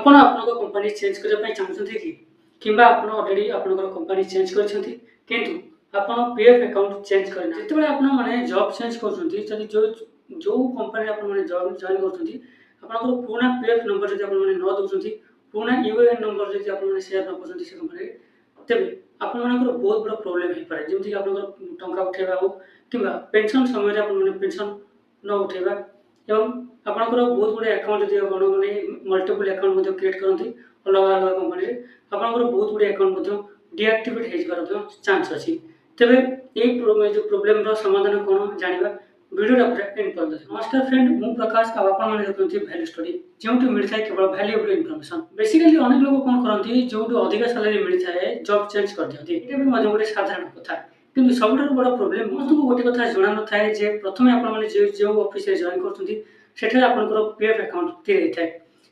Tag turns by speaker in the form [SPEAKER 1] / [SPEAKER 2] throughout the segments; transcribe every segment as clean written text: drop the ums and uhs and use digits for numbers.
[SPEAKER 1] ଆପଣ ଆପଣଙ୍କ company change କରିବା ପାଇଁ ଚାହୁଁଛନ୍ତି କି କିମ୍ବା ଆପଣ ଅଲରେଡି ଆପଣଙ୍କର କମ୍ପାନୀ ଚେଞ୍ଜ କରିଛନ୍ତି କିନ୍ତୁ ଆପଣ ପିଏଫ୍ ଆକାଉଣ୍ଟ ଚେଞ୍ଜ କରିନା ଯେତେବେଳେ ଆପଣ ମାନେ ଜବ୍ ଚେଞ୍ଜ କରୁଛନ୍ତି ଯଦି ଯୋଉ କମ୍ପାନୀରେ ଆପଣ ମାନେ ଜଏନ୍ କରୁଛନ୍ତି ଆପଣଙ୍କର ପୁରୁଣା ପିଏଫ୍ ନମ୍ବର ଯଦି ଆପଣ ମାନେ ନ ଦେଉଛନ୍ତି ପୁରୁଣା ୟୁଏଏନ୍ ନମ୍ବର ଯଦି ଆପଣ ମାନେ ସେୟାର ନ କରୁଛନ୍ତି ସେ କମ୍ପାନୀରେ ତେବେ ଆପଣମାନଙ୍କର ବହୁତ ବଡ଼ ପ୍ରୋବ୍ଲେମ୍ ହେଇପାରେ ଯେମିତିକି ଆପଣଙ୍କର ଟଙ୍କା ଉଠାଇବା ହେଉ କିମ୍ବା ପେନ୍ସନ୍ ସମୟରେ ଆପଣ ମାନେ ପେନ୍ସନ୍ ନ ଉଠାଇବା ଏବଂ ଆପଣଙ୍କର ବହୁତ ଗୁଡ଼ିଏ ଆକାଉଣ୍ଟ ଯଦି ଆପଣ ମାନେ ମଲ୍ଟିପୁଲ୍ ଆକାଉଣ୍ଟ ମଧ୍ୟ କ୍ରିଏଟ୍ କରନ୍ତି ଅଲଗା ଅଲଗା କମ୍ପାନୀରେ ଆପଣଙ୍କର ବହୁତ ଗୁଡ଼ିଏ ଆକାଉଣ୍ଟ ମଧ୍ୟ ଡିଆକ୍ଟିଭେଟ୍ ହେଇଯିବାର ମଧ୍ୟ ଚାନ୍ସ ଅଛି। ତେବେ এই ଯେଉଁ ପ୍ରୋବ୍ଲେମର ସମାଧାନ କ'ଣ ଜାଣିବା ଭିଡ଼ିଓଟା ପୁରା ଏଣ୍ଡ ପର୍ଯ୍ୟନ୍ତ। ନମସ୍କାର ଫ୍ରେଣ୍ଡ, ମୁଁ ପ୍ରକାଶ ଆଉ ଆପଣମାନେ ଦେଖୁଛନ୍ତି ଭ୍ୟାଲ୍ୟୁ ଷ୍ଟୋରୀ, ଯେଉଁଠି ମିଳିଥାଏ କେବଳ ଭ୍ୟାଲ୍ୟୁଏବଲ୍ ଇନଫର୍ମେସନ୍। ବେସିକାଲି ଅନେକ ଲୋକ କ'ଣ କରନ୍ତି, ଯେଉଁଠୁ ଅଧିକ ସାଲାରୀ ମିଳିଥାଏ ଜବ୍ ଚେଞ୍ଜ କରିଦିଅନ୍ତି। ଏଇଟା ବି ମଧ୍ୟ ଗୋଟେ ସାଧାରଣ କଥା, କିନ୍ତୁ ସବୁଠାରୁ ବଡ଼ ପ୍ରୋବ୍ଲେମ୍ ସମସ୍ତଙ୍କୁ ଗୋଟେ କଥା ଜଣା ନଥାଏ ଯେ ପ୍ରଥମେ ଆପଣମାନେ ଯେଉଁ ଅଫିସରେ ଜଏନ୍ କରୁଛନ୍ତି ସେଠାରେ ଆପଣଙ୍କର ପିଏଫ୍ ଆକାଉଣ୍ଟ ତିଆରି ହେଇଥାଏ।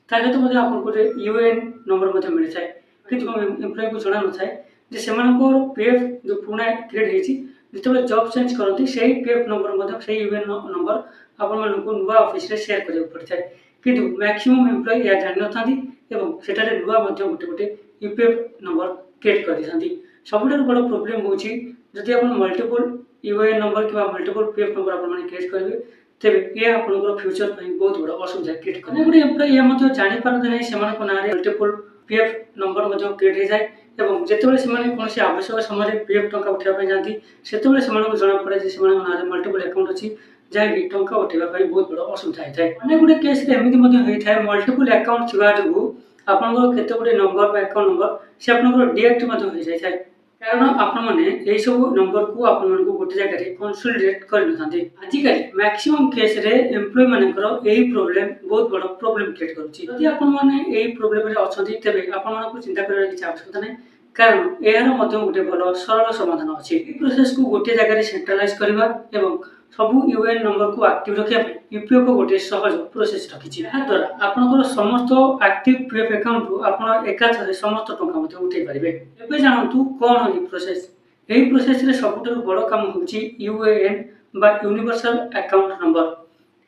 [SPEAKER 1] ତା ସହିତ ମଧ୍ୟ ଆପଣଙ୍କୁ ଗୋଟେ ୟୁଏଏନ୍ ନମ୍ବର ମଧ୍ୟ ମିଳିଥାଏ। କିନ୍ତୁ ଏମ୍ପ୍ଲୟିକୁ ଜଣା ନଥାଏ ଯେ ସେମାନଙ୍କର ପିଏଫ୍ ଯେଉଁ ପୁରୁଣା କ୍ରିଏଟ୍ ହେଇଛି ଯେତେବେଳେ ଜବ୍ ଚେଞ୍ଜ କରନ୍ତି ସେହି ପିଏଫ୍ ନମ୍ବର ମଧ୍ୟ ସେହି ୟୁଏଏନ୍ ନମ୍ବର ଆପଣମାନଙ୍କୁ ନୂଆ ଅଫିସରେ ସେୟାର କରିବାକୁ ପଡ଼ିଥାଏ। କିନ୍ତୁ ମ୍ୟାକ୍ସିମମ୍ ଏମ୍ପ୍ଲୟି ଏହା ଜାଣିନଥାନ୍ତି ଏବଂ ସେଠାରେ ନୂଆ ମଧ୍ୟ ଗୋଟେ ୟୁପିଏଫ୍ ନମ୍ବର କ୍ରିଏଟ୍ କରିଥାନ୍ତି। ସବୁଠାରୁ ବଡ଼ ପ୍ରୋବ୍ଲେମ୍ ହେଉଛି ଯଦି ଆପଣ ମଲ୍ଟିପୁଲ୍ ୟୁଏଏନ୍ ନମ୍ବର କିମ୍ବା ମଲ୍ଟିପୁଲ୍ ପିଏଫ୍ ନମ୍ବର ଆପଣମାନେ କ୍ରିଏଟ୍ କରିବେ ତେବେ ଏହା ଆପଣଙ୍କର ଫ୍ୟୁଚର ପାଇଁ ବହୁତ ବଡ଼ ଅସୁବିଧା କ୍ରିଏଟ୍ କରେ। ଗୋଟେ ଏମ୍ପ୍ଲୟି ଏହା ମଧ୍ୟ ଜାଣିପାରନ୍ତି ନାହିଁ ସେମାନଙ୍କ ନାଁରେ ମଲ୍ଟିପୁଲ୍ ପିଏଫ୍ ନମ୍ବର ମଧ୍ୟ କ୍ରିଏଟ୍ ହେଇଯାଏ ଏବଂ ଯେତେବେଳେ ସେମାନେ କୌଣସି ଆବଶ୍ୟକ ସମୟରେ ପିଏଫ୍ ଟଙ୍କା ଉଠାଇବା ପାଇଁ ଯାଆନ୍ତି ସେତେବେଳେ ସେମାନଙ୍କୁ ଜଣାପଡ଼େ ଯେ ସେମାନଙ୍କ ନାଁରେ ମଲ୍ଟିପୁଲ୍ ଆକାଉଣ୍ଟ ଅଛି ଯାହାକି ଟଙ୍କା ଉଠାଇବା ପାଇଁ ବହୁତ ବଡ଼ ଅସୁବିଧା ହେଇଥାଏ। ଅନେକ ଗୁଡ଼ିଏ କେସ୍ରେ ଏମିତି ମଧ୍ୟ ହୋଇଥାଏ ମଲ୍ଟିପୁଲ୍ ଆକାଉଣ୍ଟ ଥିବା ଯୋଗୁଁ ଆପଣଙ୍କର କେତେ ଗୁଡ଼ିଏ ନମ୍ବର ବା ଆକାଉଣ୍ଟ ନମ୍ବର ସେ ଆପଣଙ୍କର ଡିଆକ୍ଟିଭ୍ ମଧ୍ୟ ହୋଇଯାଇଥାଏ କାରଣ ଆପଣମାନେ ଏହିସବୁ ନମ୍ବରକୁ ଆପଣମାନଙ୍କୁ ଗୋଟେ ଜାଗାରେ କନସୋଲିଡେଟ୍ କରିନଥାନ୍ତି। ଆଜିକାଲି ମ୍ୟାକ୍ସିମମ୍ କେସ୍ରେ ଏମ୍ପ୍ଲୟି ମାନଙ୍କର ଏହି ପ୍ରୋବ୍ଲେମ୍ ବହୁତ ବଡ଼ ପ୍ରୋବ୍ଲେମ୍ କ୍ରିଏଟ୍ କରୁଛି। ଯଦି ଆପଣମାନେ ଏହି ପ୍ରୋବ୍ଲେମ୍ରେ ଅଛନ୍ତି ତେବେ ଆପଣମାନଙ୍କୁ ଚିନ୍ତା କରିବାର କିଛି ଆବଶ୍ୟକତା ନାହିଁ କାରଣ ଏହାର ମଧ୍ୟ ଗୋଟେ ଭଲ ସରଳ ସମାଧାନ ଅଛି। ଏହି ପ୍ରୋସେସକୁ ଗୋଟିଏ ଜାଗାରେ ସେଣ୍ଟ୍ରାଲାଇଜ୍ କରିବା ଏବଂ ସବୁ ୟୁଏଏନ୍ ନମ୍ବରକୁ ଆକ୍ଟିଭ୍ ରଖିବା ପାଇଁ ୟୁପିଏଫ୍ ଗୋଟିଏ ସହଜ ପ୍ରୋସେସ୍ ରଖିଛି। ଏହାଦ୍ୱାରା ଆପଣଙ୍କର ସମସ୍ତ ଆକ୍ଟିଭ୍ ପିଏଫ୍ ଆକାଉଣ୍ଟରୁ ଆପଣ ଏକାଥରେ ସମସ୍ତ ଟଙ୍କା ମଧ୍ୟ ଉଠାଇ ପାରିବେ। ଏବେ ଜାଣନ୍ତୁ କ'ଣ ଏହି ପ୍ରୋସେସ୍। ଏହି ପ୍ରୋସେସ୍ରେ ସବୁଠାରୁ ବଡ଼ କାମ ହେଉଛି ୟୁଏଏନ୍ বা ୟୁନିଭର୍ସାଲ ଆକାଉଣ୍ଟ ନମ୍ବର।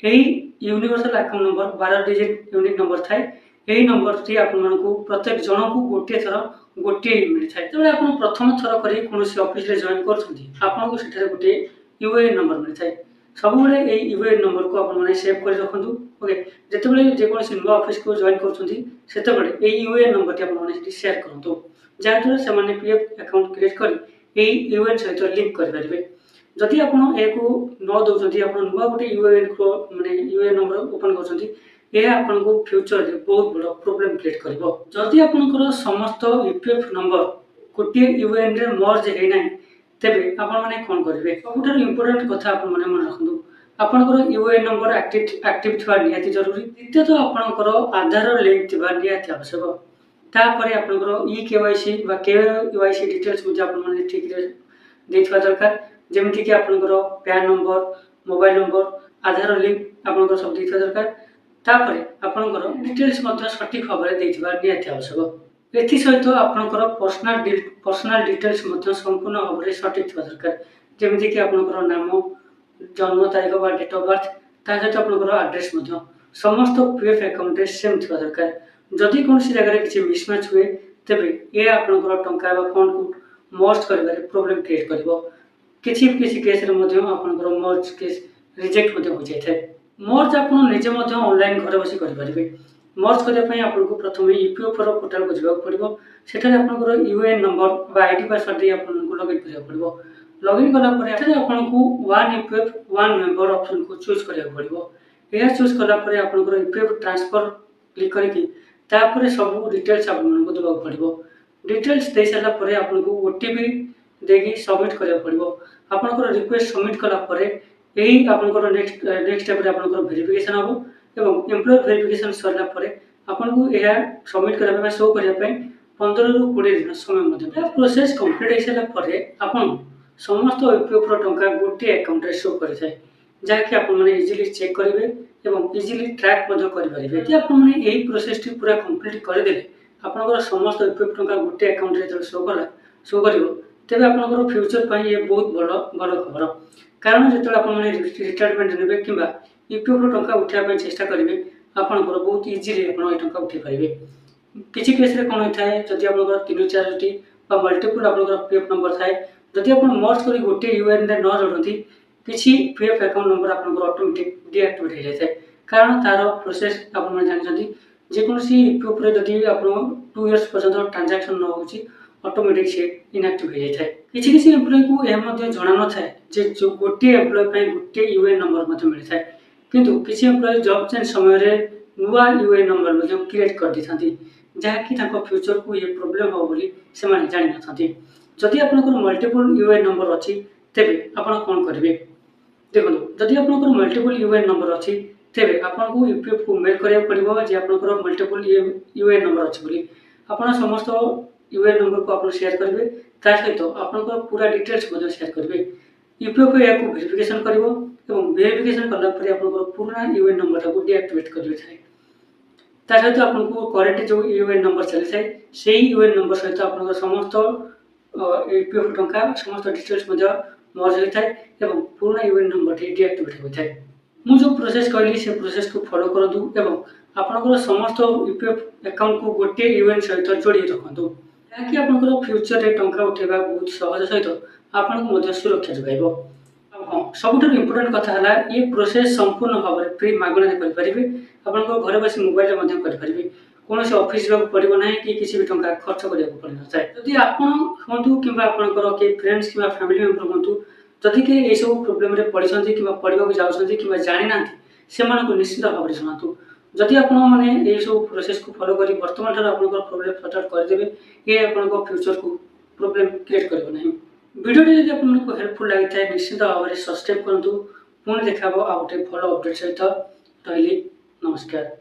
[SPEAKER 1] ଏହି universal account number 12 digit unique number ଥାଏ। ଏହି ନମ୍ବରଟି ଆପଣମାନଙ୍କୁ ପ୍ରତ୍ୟେକ ଜଣଙ୍କୁ ଗୋଟିଏ ଥର ଗୋଟିଏ ମିଳିଥାଏ। ଯେତେବେଳେ ଆପଣ ପ୍ରଥମ ଥର କରି କୌଣସି ଅଫିସରେ ଜଏନ୍ କରୁଛନ୍ତି ଆପଣଙ୍କୁ ସେଠାରେ ଗୋଟିଏ ୟୁଏଏନ୍ ନମ୍ବର ମିଳିଥାଏ। ସବୁବେଳେ ଏହି ୟୁଏଏନ୍ ନମ୍ବରକୁ ଆପଣମାନେ ସେଭ୍ କରି ରଖନ୍ତୁ। ଓକେ, ଯେତେବେଳେ ଯେକୌଣସି ନୂଆ ଅଫିସକୁ ଜଏନ୍ କରୁଛନ୍ତି ସେତେବେଳେ ଏହି ୟୁଏଏନ୍ ନମ୍ବରଟି ଆପଣମାନେ ସେଠି ସେୟାର କରନ୍ତୁ ଯାହାଦ୍ୱାରା ସେମାନେ ପିଏଫ୍ ଆକାଉଣ୍ଟ କ୍ରିଏଟ୍ କରି ଏହି ୟୁଏଏନ୍ ସହିତ ଲିଙ୍କ୍ କରିପାରିବେ। ଯଦି ଆପଣ ଏହାକୁ ନ ଦେଉଛନ୍ତି ଆପଣ ନୂଆ ଗୋଟେ ୟୁଏଏନ୍ ମାନେ ୟୁଏଏନ୍ ନମ୍ବର ଓପନ୍ କରୁଛନ୍ତି ଏହା ଆପଣଙ୍କୁ ଫ୍ୟୁଚରରେ ବହୁତ ବଡ଼ ପ୍ରୋବ୍ଲେମ୍ କ୍ରିଏଟ୍ କରିବ। ଯଦି ଆପଣଙ୍କର ସମସ୍ତ ୟୁପିଏଫ୍ ନମ୍ବର ଗୋଟିଏ ୟୁଏଏନ୍ରେ ମର୍ଜ ହେଇନାହିଁ ତେବେ ଆପଣମାନେ କ'ଣ କରିବେ? ସବୁଠାରୁ ଇମ୍ପୋର୍ଟାଣ୍ଟ କଥା ଆପଣମାନେ ମନେ ରଖନ୍ତୁ ଆପଣଙ୍କର ୟୁଏଏନ୍ ନମ୍ବର ଆକ୍ଟିଭ୍ ଥିବା ନିହାତି ଜରୁରୀ। ଦ୍ୱିତୀୟତଃ ଆପଣଙ୍କର ଆଧାର ଲିଙ୍କ୍ ଥିବା ନିହାତି ଆବଶ୍ୟକ। ତାପରେ ଆପଣଙ୍କର ଇକେୱାଇସି ବା କେୱାଇସି ଡିଟେଲ୍ସ ମଧ୍ୟ ଆପଣମାନେ ଠିକ୍ରେ ଦେଇଥିବା ଦରକାର ଯେମିତିକି ଆପଣଙ୍କର ପ୍ୟାନ୍ ନମ୍ବର, ମୋବାଇଲ ନମ୍ବର, ଆଧାର ଲିଙ୍କ୍ ଆପଣଙ୍କର ସବୁ ଦେଇଥିବା ଦରକାର। ତାପରେ ଆପଣଙ୍କର ଡିଟେଲ୍ସ ମଧ୍ୟ ସଠିକ୍ ଭାବରେ ଦେଇଥିବା ନିହାତି ଆବଶ୍ୟକ। ଏଥିସହିତ ଆପଣଙ୍କର ପର୍ସନାଲ ଡିଟେଲ୍ସ ମଧ୍ୟ ସମ୍ପୂର୍ଣ୍ଣ ଭାବରେ ସଠିକ୍ ଥିବା ଦରକାର ଯେମିତିକି ଆପଣଙ୍କର ନାମ, ଜନ୍ମ ତାରିଖ ବା ଡେଟ୍ ଅଫ୍ ବାର୍ଥ, ତା ସହିତ ଆପଣଙ୍କର ଆଡ୍ରେସ୍ ମଧ୍ୟ ସମସ୍ତ ପିଏଫ୍ ଆକାଉଣ୍ଟରେ ସେମ୍ ଥିବା ଦରକାର। ଯଦି କୌଣସି ଜାଗାରେ କିଛି ମିସମ୍ୟାଚ୍ ହୁଏ ତେବେ ଏହା ଆପଣଙ୍କର ଟଙ୍କା ବା ଫଣ୍ଡକୁ ମର୍ଜ କରିବାରେ ପ୍ରୋବ୍ଲେମ୍ କ୍ରିଏଟ୍ କରିବ। କିଛି କେସ୍ରେ ମଧ୍ୟ ଆପଣଙ୍କର ମର୍ଜ କେସ୍ ରିଜେକ୍ଟ ମଧ୍ୟ ହୋଇଯାଇଥାଏ। ମର୍ଜ ଆପଣ ନିଜେ ମଧ୍ୟ ଅନଲାଇନ୍ ଘରେ ବସି କରିପାରିବେ। ମର୍ଜ କରିବା ପାଇଁ ଆପଣଙ୍କୁ ପ୍ରଥମେ ଇପିଏଫ୍ଓର ପୋର୍ଟାଲକୁ ଯିବାକୁ ପଡ଼ିବ। ସେଠାରେ ଆପଣଙ୍କର ୟୁଏଏନ୍ ନମ୍ବର ବା ଆଇଡି ପାସୱାର୍ଡ ଦେଇ ଆପଣଙ୍କୁ ଲଗ୍ଇନ୍ କରିବାକୁ ପଡ଼ିବ। ଲଗ୍ଇନ୍ କଲା ପରେ ଏଠାରେ ଆପଣଙ୍କୁ ୱାନ୍ ୟୁପିଏଫ୍ ୱାନ୍ ମେମ୍ବର ଅପସନ୍କୁ ଚୁଜ୍ କରିବାକୁ ପଡ଼ିବ। ଏହା ଚୁଜ୍ କଲା ପରେ ଆପଣଙ୍କର ୟୁପିଏଫ୍ ଟ୍ରାନ୍ସଫର କ୍ଲିକ୍ କରିକି ତାପରେ ସବୁ ଡିଟେଲ୍ସ ଆପଣମାନଙ୍କୁ ଦେବାକୁ ପଡ଼ିବ। ଡିଟେଲ୍ସ ଦେଇସାରିଲା ପରେ ଆପଣଙ୍କୁ ଓଟିପି ଦେଇକି ସବମିଟ୍ କରିବାକୁ ପଡ଼ିବ। ଆପଣଙ୍କର ରିକ୍ୱେଷ୍ଟ ସବମିଟ୍ କଲା ପରେ ଏହି ଆପଣଙ୍କର ନେକ୍ସଟ ଷ୍ଟେପ୍ରେ ଆପଣଙ୍କର ଭେରିଫିକେସନ୍ ହେବ ଏବଂ ଏମ୍ପ୍ଲୟର ଭେରିଫିକେସନ୍ ସରିଲା ପରେ ଆପଣଙ୍କୁ ଏହା ସବମିଟ୍ କରିବା ପାଇଁ ଶୋ କରିବା ପାଇଁ 15ରୁ 20 ଦିନ ସମୟ ମଧ୍ୟ। ଏହା ପ୍ରୋସେସ୍ କମ୍ପ୍ଲିଟ୍ ହେଇସାରିଲା ପରେ ଆପଣ ସମସ୍ତ ୟୁପିଏଫ୍ର ଟଙ୍କା ଗୋଟିଏ ଆକାଉଣ୍ଟରେ ଶୋ କରିଥାଏ ଯାହାକି ଆପଣମାନେ ଇଜିଲି ଚେକ୍ କରିବେ ଏବଂ ଇଜିଲି ଟ୍ରାକ୍ ମଧ୍ୟ କରିପାରିବେ। ଯଦି ଆପଣମାନେ ଏହି ପ୍ରୋସେସଟି ପୁରା କମ୍ପ୍ଲିଟ୍ କରିଦେଲେ ଆପଣଙ୍କର ସମସ୍ତ ୟୁପିଏଫ୍ ଟଙ୍କା ଗୋଟିଏ ଆକାଉଣ୍ଟରେ ଯେତେବେଳେ ଶୋ କରିବ ତେବେ ଆପଣଙ୍କର ଫ୍ୟୁଚର ପାଇଁ ଏ ବହୁତ ଭଲ ଖବର କାରଣ ଯେତେବେଳେ ଆପଣମାନେ ରିଟାୟାରମେଣ୍ଟ ନେବେ କିମ୍ବା ୟୁପିଏଫ୍ର ଟଙ୍କା ଉଠାଇବା ପାଇଁ ଚେଷ୍ଟା କରିବେ ଆପଣଙ୍କର ବହୁତ ଇଜିଲି ଆପଣ ଏ ଟଙ୍କା ଉଠାଇ ପାରିବେ। किसी केस रे कौन होता है जदि आपनकर 3-4टी बा मल्टीपल आपनकर पीएफ नंबर थाए जदि आपण मर्ज करी गोटे यूएएन रे न जोड़ती किसी पीएफ अकाउंट नंबर आपनकर ऑटोमेटिक डीएक्टिवेट हो जाए कारण तार प्रोसेस आपण जानछंती जे कोनसी पीएफ रे जदि आपण 2 इयर्स पर्यंत ट्रांजैक्शन न होउची ऑटोमेटिक से इनएक्टिव हो जाए किसी किसी एम्प्लॉय को यह मध्य जणा न थाए जे जो गोटे एम्प्लॉय पे गोटे यूएएन नंबर मध्य मिल थाए किंतु किसी एम्प्लॉय जॉब चेंज समय रे नुआ यूएएन नंबर मध्य क्रिएट कर दिथांती जहाँकि फ्यूचर को ये प्रोब्लेम हो बोली से जानी न जदि आपनकर मल्टीपल यूएएन नंबर अच्छी तेबे आपण कौन करेंगे देखो जदि आपनकर मल्टीपल यूएएन नंबर अच्छी तेबे आपण को यूपीएफ को मेल करिया पड़िबो जे आपनकर मल्टीपल यूएएन नंबर अच्छी बोली आपण समस्त यूएएन नंबर को आपण शेयर करेंगे ता सहित आपनकर पूरा डिटेल्स मध्य शेयर करेंगे यूपीएफ या को वेरिफिकेशन करिवो एवं वेरिफिकेशन करला परे आपनकर पूरा यूएएन नंबर को डीएक्टिवेट करिवे थाए ता सहित आपको करेंट जो यूएएन नंबर चली थाए से यूएएन नंबर सहित आपनकर समस्त यूपीएफ टंका समस्त डिटेल्स मर्ज होता है एवं पुराना यूएएन नंबर डीएक्टिवेट होता है मु जो प्रोसेस कहली से प्रोसेस को फॉलो करदु एवं आपनकर समस्त यूपीएफ अकाउंट को गोटे यूएएन सहित जोड़ी रखंतु ताकि आपनकर फ्यूचर रे टंका उठेबा बहुत सहज सहित आपनको मध्य सुरक्षा जोगाइबो हाँ सबुठार इम्पोर्टेंट कथा है ये प्रोसेस संपूर्ण भाव में फ्री मागणा करेंगे आपन घर बस मोबाइल करेंगे कौन से ऑफिस जाक पड़ो ना कि किसी भी टंका खर्च करा पड़ न था जदि आपन हूँ कि आपंकर फ्रेंड्स कि फैमिली मेंबर हूँ जदि कि ये सब प्रोब्लेम रे पड़ते कि पढ़ा जाऊँच कि जानी ना से निश्चित भाव में शुणु जदि आप ये सब प्रोसेस को फॉलो कर बर्तमान प्रोब्लेम सॉर्ट आउट करदे ये आप फ्यूचर को प्रोब्लेम क्रिएट कर वीडियो जब आपको हेल्पफुल लगी है निश्चित भाव में सब्सक्राइब करूँ पुणी देखा आ गोटे भल अपडेट सहित रही नमस्कार।